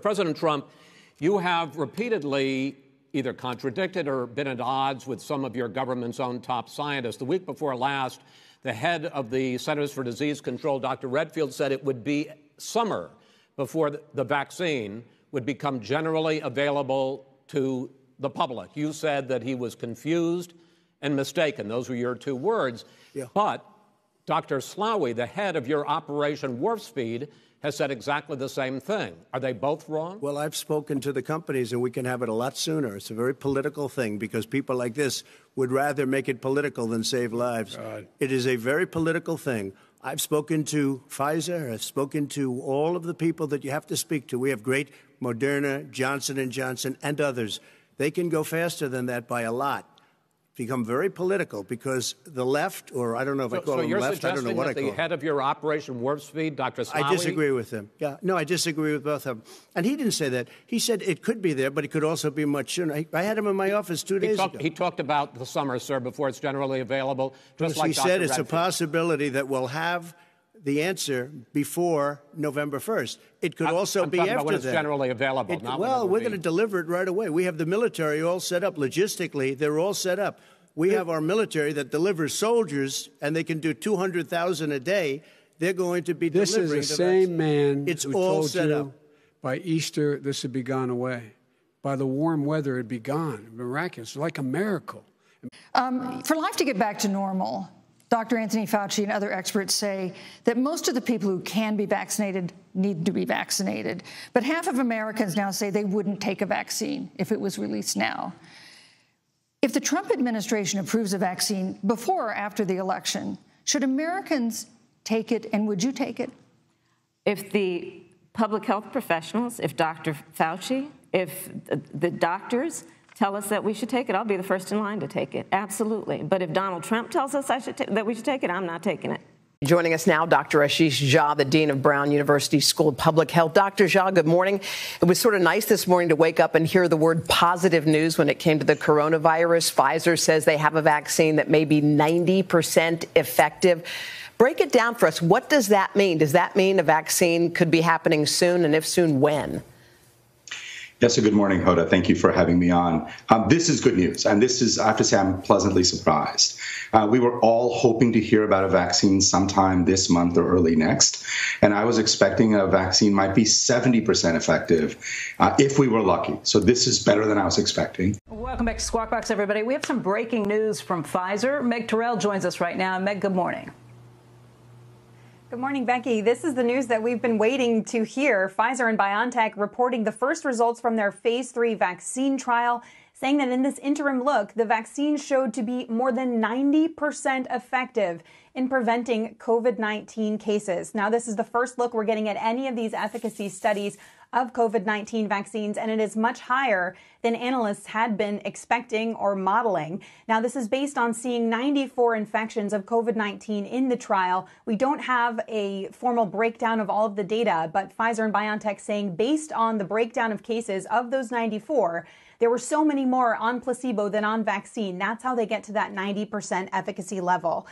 President Trump, you have repeatedly either contradicted or been at odds with some of your government's own top scientists. The week before last, the head of the Centers for Disease Control, Dr. Redfield, said it would be summer before the vaccine would become generally available to the public. You said that he was confused and mistaken. Those were your two words. Yeah. But Dr. Slaoui, the head of your Operation Warp Speed, has said exactly the same thing. Are they both wrong? Well, I've spoken to the companies, and we can have it a lot sooner. It's a very political thing because people like this would rather make it political than save lives. God. It is a very political thing. I've spoken to Pfizer. I've spoken to all of the people that you have to speak to. We have great Moderna, Johnson & Johnson, and others. They can go faster than that by a lot. Become very political because the left, or I don't know if I call them left, I don't know what I call them. The head of your Operation Warp Speed, Dr. Slaoui? I disagree with him. Yeah, no, I disagree with both of them. And he didn't say that. He said it could be there, but it could also be much sooner. I had him in my office 2 days ago. He talked about the summer, sir, before it's generally available. Just like he said it's a possibility that we'll have the answer before November 1st. It could also be after that. When it's generally available. Well, we're going to deliver it right away. We have the military all set up. Logistically, they're all set up. We have our military that delivers soldiers, and they can do 200,000 a day. They're going to be delivering. This is the same man it's who all told set you up. By Easter this would be gone away. By the warm weather, it'd be gone. Miraculous, like a miracle. For life to get back to normal, Dr. Anthony Fauci and other experts say that most of the people who can be vaccinated need to be vaccinated. But half of Americans now say they wouldn't take a vaccine if it was released now. If the Trump administration approves a vaccine before or after the election, should Americans take it, and would you take it? If the public health professionals, if Dr. Fauci, if the doctors tell us that we should take it, I'll be the first in line to take it, absolutely. But if Donald Trump tells us that we should take it, I'm not taking it. Joining us now, Dr. Ashish Jha, the Dean of Brown University School of Public Health. Dr. Jha, good morning. It was sort of nice this morning to wake up and hear the word positive news when it came to the coronavirus. Pfizer says they have a vaccine that may be 90% effective. Break it down for us. What does that mean? Does that mean a vaccine could be happening soon? And if soon, when? Yes, good morning, Hoda. Thank you for having me on. This is good news, and this is, I have to say, I'm pleasantly surprised. We were all hoping to hear about a vaccine sometime this month or early next, and I was expecting a vaccine might be 70% effective if we were lucky. So this is better than I was expecting. Welcome back to Squawk Box, everybody. We have some breaking news from Pfizer. Meg Terrell joins us right now. Meg, good morning. Good morning, Becky. This is the news that we've been waiting to hear. Pfizer and BioNTech reporting the first results from their phase 3 vaccine trial, saying that in this interim look, the vaccine showed to be more than 90% effective in preventing COVID-19 cases. Now, this is the first look we're getting at any of these efficacy studies of COVID-19 vaccines, and it is much higher than analysts had been expecting or modeling. Now, this is based on seeing 94 infections of COVID-19 in the trial. We don't have a formal breakdown of all of the data, but Pfizer and BioNTech saying based on the breakdown of cases of those 94, there were so many more on placebo than on vaccine. That's how they get to that 90% efficacy level.